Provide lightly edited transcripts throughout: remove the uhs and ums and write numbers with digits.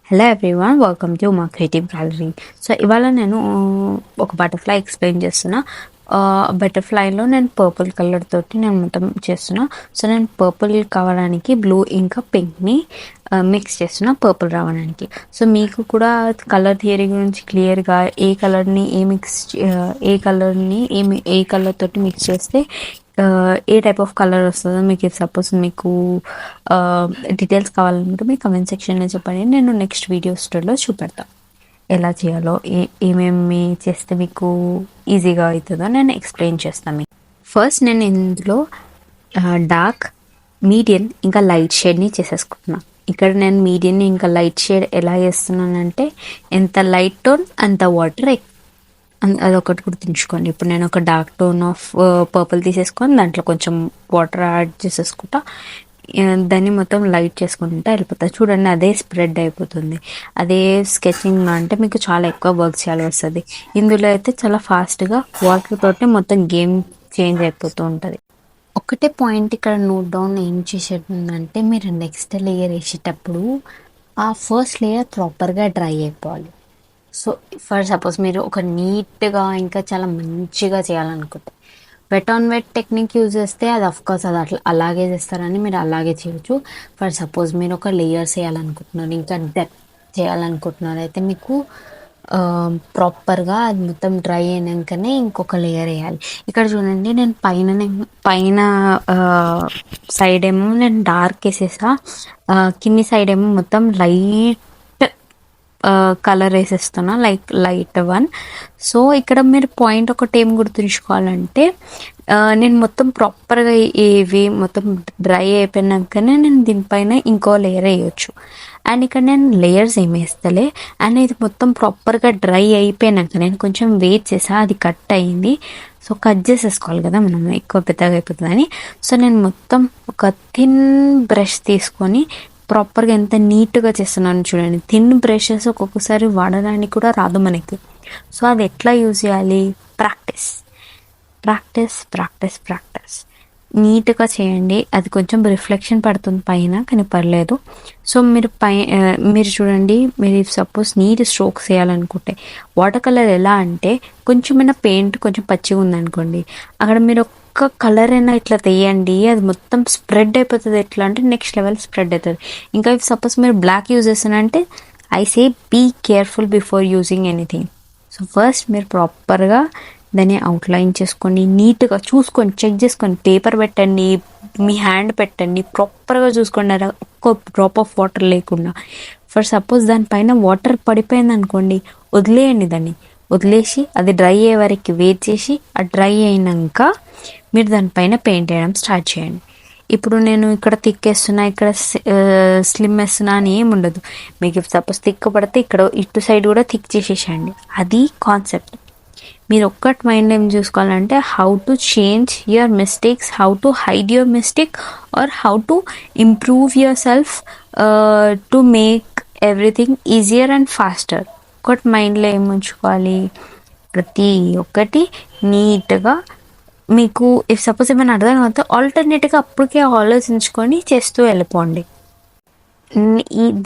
Hello everyone, welcome to మా creative gallery. So ఇవాళ నేను ఒక బటర్ఫ్లై ఎక్స్ప్లెయిన్ చేస్తున్నా. బటర్ఫ్లైలో నేను పర్పుల్ కలర్ తోటి నేను మొత్తం చేస్తున్నా. సో నేను పర్పుల్ కావడానికి బ్లూ ఇంకా పింక్ని మిక్స్ చేస్తున్నా పర్పుల్ రావడానికి. సో మీకు కూడా కలర్ థియరీ గురించి క్లియర్గా ఏ కలర్ తోటి మిక్స్ చేస్తే ఏ టైప్ ఆఫ్ కలర్ వస్తుందో మీకు సపోజ్ మీకు డీటెయిల్స్ కావాలనుకుంటే మీ కమెంట్ సెక్షన్లో చెప్పండి. నేను నెక్స్ట్ వీడియోస్లో చూపెడతాను ఎలా చేయాలో, ఏమేమి చేస్తే మీకు ఈజీగా అవుతుందో నేను ఎక్స్ప్లెయిన్ చేస్తాను మీకు. ఫస్ట్ నేను ఇందులో డార్క్, మీడియం ఇంకా లైట్ షేడ్ని చేసేసుకుంటున్నాను. ఇక్కడ నేను మీడియం ఇంకా లైట్ షేడ్ ఎలా చేస్తున్నానంటే ఎంత లైట్ టోన్ అంత వాటర్ అదొకటి గుర్తుంచుకోండి. ఇప్పుడు నేను ఒక డార్క్ టోన్ ఆఫ్ పర్పుల్ తీసేసుకొని దాంట్లో కొంచెం వాటర్ యాడ్ చేసేసుకుంటా, దాన్ని మొత్తం లైట్ చేసుకుంటా వెళ్ళిపోతా. చూడండి, అదే స్ప్రెడ్ అయిపోతుంది. అదే స్కెచింగ్ అంటే మీకు చాలా ఎక్కువ వర్క్ చేయాల్సి వస్తుంది. ఇందులో అయితే చాలా ఫాస్ట్గా వాటర్ తోటి మొత్తం గేమ్ చేంజ్ అయిపోతూ ఉంటుంది. ఒకటే పాయింట్ ఇక్కడ నోట్ డౌన్ ఏం చేసేటంటే, మీరు నెక్స్ట్ లేయర్ వేసేటప్పుడు ఆ ఫస్ట్ లేయర్ ప్రాపర్గా డ్రై అయిపోవాలి. సో ఫర్ సపోజ్ మీరు ఒక నీట్గా ఇంకా చాలా మంచిగా చేయాలనుకుంటే wet on wet technique use చేస్తే అది అఫ్కోర్స్ అది అట్లా అలాగే చేస్తారని మీరు అలాగే చేయొచ్చు. ఫర్ సపోజ్ మీరు ఒక లేయర్స్ వేయాలనుకుంటున్నారు, ఇంకా డెప్త్ చేయాలనుకుంటున్నారు, అయితే మీకు ప్రాపర్గా అది మొత్తం డ్రై అయినాకనే ఇంకొక లేయర్ వేయాలి. ఇక్కడ చూడండి, నేను పైన సైడ్ ఏమో నేను డార్క్ వేసేసా, కింది సైడ్ ఏమో మొత్తం లైట్ కలర్ వేసేస్తున్నా, లైట్ వన్. సో ఇక్కడ మీరు పాయింట్ ఒకటి ఏం గుర్తుంచుకోవాలంటే, నేను మొత్తం ప్రాపర్గా ఇవి మొత్తం డ్రై అయిపోయినాకనే నేను దీనిపైన ఇంకో లేయర్ వేయచ్చు. అండ్ ఇక్కడ నేను లేయర్స్ ఏమి వేస్తలే, అండ్ ఇది మొత్తం ప్రాపర్గా డ్రై అయిపోయినాక నేను కొంచెం వెయిట్ చేసా, అది కట్ అయింది. సో కట్ చేసేసుకోవాలి కదా మనం, ఎక్కువ పెద్దగా అయిపోతుందని. సో నేను మొత్తం ఒక థిన్ బ్రష్ తీసుకొని ప్రాపర్గా ఎంత నీట్గా చేస్తున్నాను చూడండి. థిన్ బ్రషెస్ ఒక్కొక్కసారి వాడడానికి కూడా రాదు మనకి. సో అది ఎట్లా యూజ్ చేయాలి? ప్రాక్టీస్ ప్రాక్టీస్ ప్రాక్టీస్ ప్రాక్టీస్ నీట్గా చేయండి. అది కొంచెం రిఫ్లెక్షన్ పడుతుంది పైన, కానీ పర్లేదు. సో మీరు చూడండి, మీరు సపోజ్ నీట్ స్ట్రోక్స్ వేయాలనుకుంటే వాటర్ కలర్ ఎలా అంటే, కొంచెమైనా పెయింట్ కొంచెం పచ్చిగా ఉందనుకోండి, అక్కడ మీరు ఒక్క కలర్ అయినా ఇట్లా తీయండి, అది మొత్తం స్ప్రెడ్ అయిపోతుంది. ఎట్లా అంటే నెక్స్ట్ లెవెల్ స్ప్రెడ్ అవుతుంది. ఇంకా సపోజ్ మీరు బ్లాక్ యూజ్ చేస్తున్నారంటే I say be careful before using anything. So first మీరు ప్రాపర్గా దాన్ని అవుట్లైన్ చేసుకోండి, నీట్గా చూసుకోండి, చెక్ చేసుకోండి, పేపర్ పెట్టండి, మీ హ్యాండ్ పెట్టండి, ప్రాపర్గా చూసుకోండి, ఒక్క డ్రాప్ ఆఫ్ వాటర్ లేకుండా. ఫర్ సపోజ్ దానిపైన వాటర్ పడిపోయింది అనుకోండి, వదిలేయండి, దాన్ని వదిలేసి అది డ్రై అయ్యే వరకు వెయిట్ చేసి, ఆ డ్రై అయినాక మీరు దానిపైన పెయింట్ వేయడం స్టార్ట్ చేయండి. ఇప్పుడు నేను ఇక్కడ థిక్ వేస్తున్నా, ఇక్కడ స్లిమ్ వేస్తున్నా అని ఏమి ఉండదు. మీకు సపోజ్ థిక్ పడితే ఇక్కడ ఇటు సైడ్ కూడా థిక్ చేసేసేయండి. అది కాన్సెప్ట్. మీరు ఒక్కటి మైండ్ ఏం చూసుకోవాలంటే, how to change your mistakes, how to hide your mistake, or how to improve yourself to make everything easier and faster. ఒకటి మైండ్లో ఏం ఉంచుకోవాలి, ప్రతి ఒక్కటి నీట్గా మీకు ఇఫ్ సపోజ్ ఏమైనా అర్థం కాకపోతే ఆల్టర్నేట్గా అప్పటికే ఆలోచించుకొని చేస్తూ వెళ్ళిపోండి.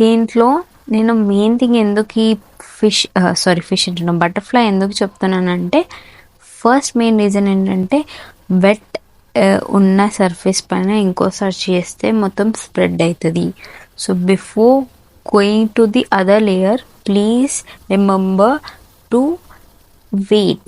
దీంట్లో నేను మెయిన్ థింగ్ ఎందుకు ఈ ఫిష్ అంటున్నాను, బటర్ఫ్లై ఎందుకు చెప్తున్నానంటే, ఫస్ట్ మెయిన్ రీజన్ ఏంటంటే, వెట్ ఉన్న సర్ఫేస్ పైన ఇంకోసారి చేస్తే మొత్తం స్ప్రెడ్ అవుతుంది. So before going to the other layer, please remember to wait.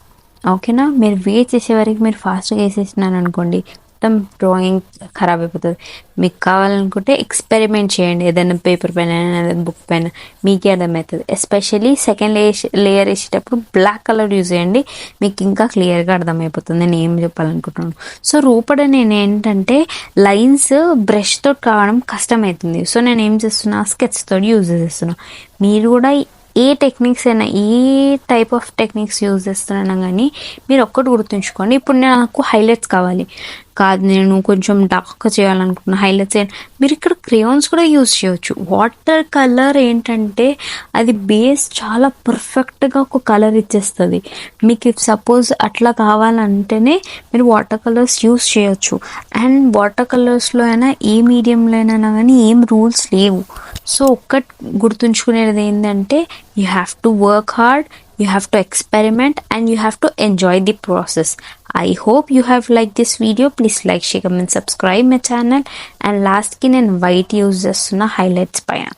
ఓకేనా? మీరు వెయిట్ చేసే వరకు మీరు ఫాస్ట్గా వేసేసినారు అనుకోండి, మొత్తం డ్రాయింగ్ ఖరాబ్ అయిపోతుంది. మీకు కావాలనుకుంటే ఎక్స్పెరిమెంట్ చేయండి, ఏదైనా పేపర్ పైన, ఏదైనా బుక్ పైన, మీకే అర్థమవుతుంది. ఎస్పెషల్లీ సెకండ్ లేయర్ వేసేటప్పుడు బ్లాక్ కలర్ యూజ్ చేయండి, మీకు ఇంకా క్లియర్గా అర్థమైపోతుంది నేను ఏం చెప్పాలనుకుంటున్నాను. సో రూపడ నేను ఏంటంటే, లైన్స్ బ్రష్ తోటి కావడం కష్టమవుతుంది. సో నేను ఏం చేస్తున్నా, స్కెచ్ తోటి యూజ్ చేస్తున్నా. మీరు కూడా ఏ టెక్నిక్స్ అయినా, ఏ టైప్ ఆఫ్ టెక్నిక్స్ యూజ్ చేస్తున్నా కానీ మీరు ఒక్కటి గుర్తుంచుకోండి. ఇప్పుడు నాకు హైలైట్స్ కావాలి, కాదు నేను కొంచెం డార్క్ చేయాలనుకున్న హైలైట్స్ మీరు ఇక్కడ క్రేయాన్స్ కూడా యూజ్ చేయొచ్చు. వాటర్ కలర్ ఏంటంటే అది బేస్ చాలా పర్ఫెక్ట్గా ఒక కలర్ ఇచ్చేస్తుంది. మీకు ఇఫ్ సపోజ్ అట్లా కావాలంటేనే మీరు వాటర్ కలర్స్ యూజ్ చేయొచ్చు. అండ్ వాటర్ కలర్స్లో అయినా ఏ మీడియంలో అయినా కానీ ఏం రూల్స్ లేవు. సో ఒక్కటి గుర్తుంచుకునేది ఏంటంటే you have to work hard, you have to experiment, and you have to enjoy the process. I hope you have liked this video. Please like, share, comment, subscribe my channel. And last ki nen white use chestuna highlights payana.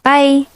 Bye.